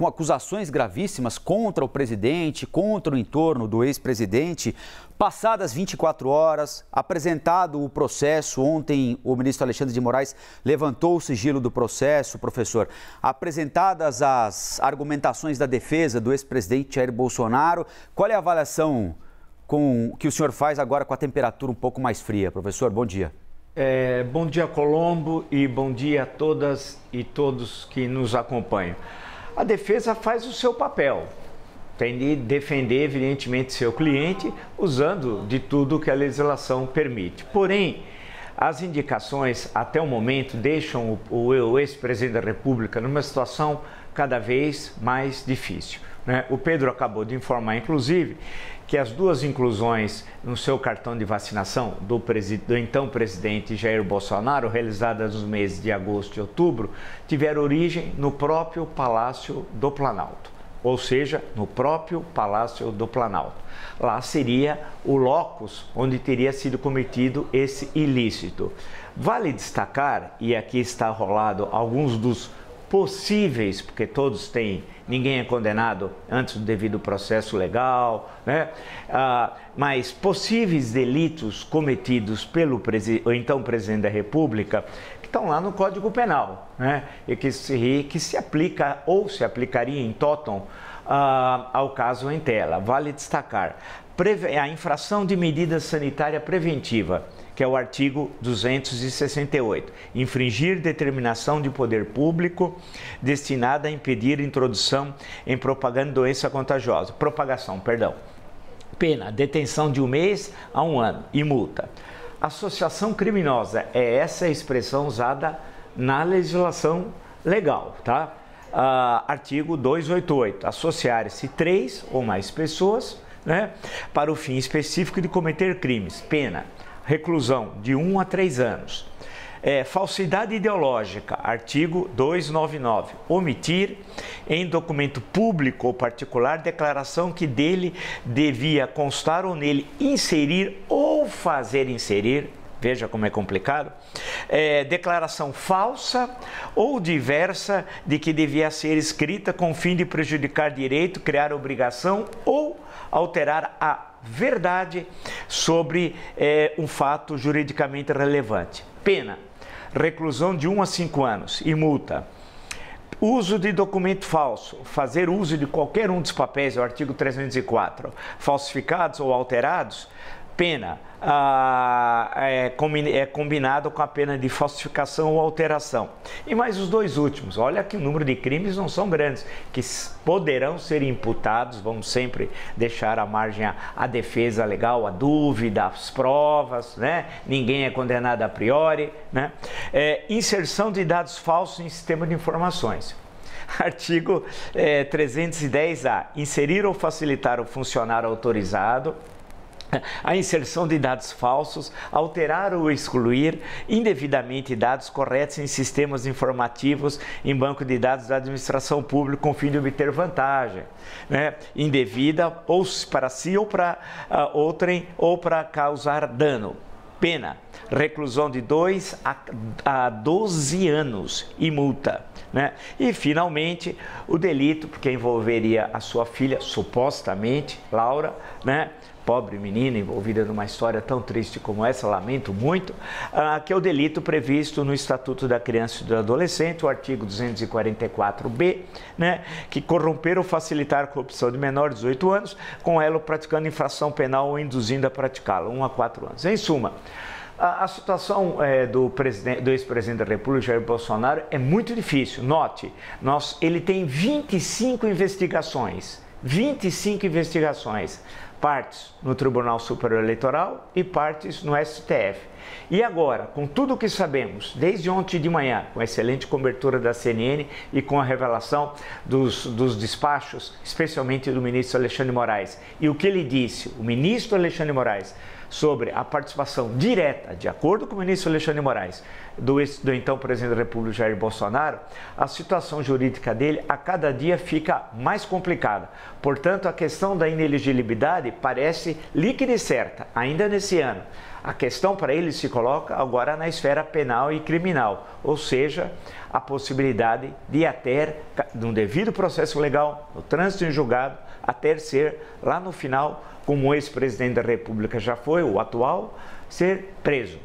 com acusações gravíssimas contra o presidente, contra o entorno do ex-presidente. Passadas 24 horas, apresentado o processo, ontem o ministro Alexandre de Moraes levantou o sigilo do processo, professor. Apresentadas as argumentações da defesa do ex-presidente Jair Bolsonaro, qual é a avaliação que o senhor faz agora com a temperatura um pouco mais fria? Professor, bom dia. Bom dia, Colombo, e bom dia a todas e todos que nos acompanham. A defesa faz o seu papel. Tem de defender, evidentemente, seu cliente, usando de tudo que a legislação permite. Porém, as indicações, até o momento, deixam o ex-presidente da República numa situação cada vez mais difícil, né? O Pedro acabou de informar, inclusive, que as duas inclusões no seu cartão de vacinação do então presidente Jair Bolsonaro, realizadas nos meses de agosto e outubro, tiveram origem no próprio Palácio do Planalto. Ou seja, no próprio Palácio do Planalto. Lá seria o locus onde teria sido cometido esse ilícito. Vale destacar, e aqui está rolado alguns dos possíveis, porque todos têm, ninguém é condenado antes do devido processo legal, né? Mas possíveis delitos cometidos pelo então presidente da República, estão lá no Código Penal, né? E que se aplica ou se aplicaria em totum ao caso em tela. Vale destacar a infração de medida sanitária preventiva, que é o artigo 268, infringir determinação de poder público destinada a impedir introdução em propagação, perdão. Pena, detenção de 1 mês a 1 ano e multa. Associação criminosa é essa expressão usada na legislação legal, tá? Artigo 288, associar-se 3 ou mais pessoas, né, para o fim específico de cometer crimes. Pena, reclusão de 1 a 3 anos. Falsidade ideológica, artigo 299, omitir em documento público ou particular declaração que dele devia constar ou nele inserir ou fazer inserir, veja como é complicado, declaração falsa ou diversa de que devia ser escrita com o fim de prejudicar direito, criar obrigação ou alterar a verdade sobre um fato juridicamente relevante. Pena, reclusão de 1 a 5 anos e multa. Uso de documento falso, fazer uso de qualquer um dos papéis, é o artigo 304, falsificados ou alterados, pena combinado com a pena de falsificação ou alteração. E mais os dois últimos, olha que o número de crimes não são grandes, que poderão ser imputados, vamos sempre deixar à margem a defesa legal, a dúvida, as provas, né? Ninguém é condenado a priori, né? Inserção de dados falsos em sistema de informações. Artigo 310-A, inserir ou facilitar o funcionário autorizado a inserção de dados falsos, alterar ou excluir indevidamente dados corretos em sistemas informativos em banco de dados da administração pública com o fim de obter vantagem, né, indevida ou para si ou para outrem ou para causar dano. Pena, reclusão de 2 a 12 anos e multa, né? E, finalmente, o delito, porque envolveria a sua filha, supostamente, Laura, né? Pobre menina envolvida numa história tão triste como essa, lamento muito, que é o delito previsto no Estatuto da Criança e do Adolescente, o artigo 244-B, né, que corromper ou facilitar a corrupção de menor de 18 anos, com ela praticando infração penal ou induzindo a praticá-la, 1 a 4 anos. Em suma, a situação do ex-presidente da República, Jair Bolsonaro, é muito difícil. Note, ele tem 25 investigações, partes no Tribunal Superior Eleitoral e partes no STF. E agora, com tudo o que sabemos, desde ontem de manhã, com a excelente cobertura da CNN e com a revelação dos despachos, especialmente do ministro Alexandre de Moraes, e o que ele disse, o ministro Alexandre de Moraes, sobre a participação direta, de acordo com o ministro Alexandre de Moraes, do então presidente da República, Jair Bolsonaro, a situação jurídica dele a cada dia fica mais complicada. Portanto, a questão da inelegibilidade parece líquida e certa, ainda nesse ano. A questão para ele se coloca agora na esfera penal e criminal, ou seja, a possibilidade de até, num devido processo legal, no trânsito em julgado, até ser lá no final, como o ex-presidente da República já foi, o atual, ser preso.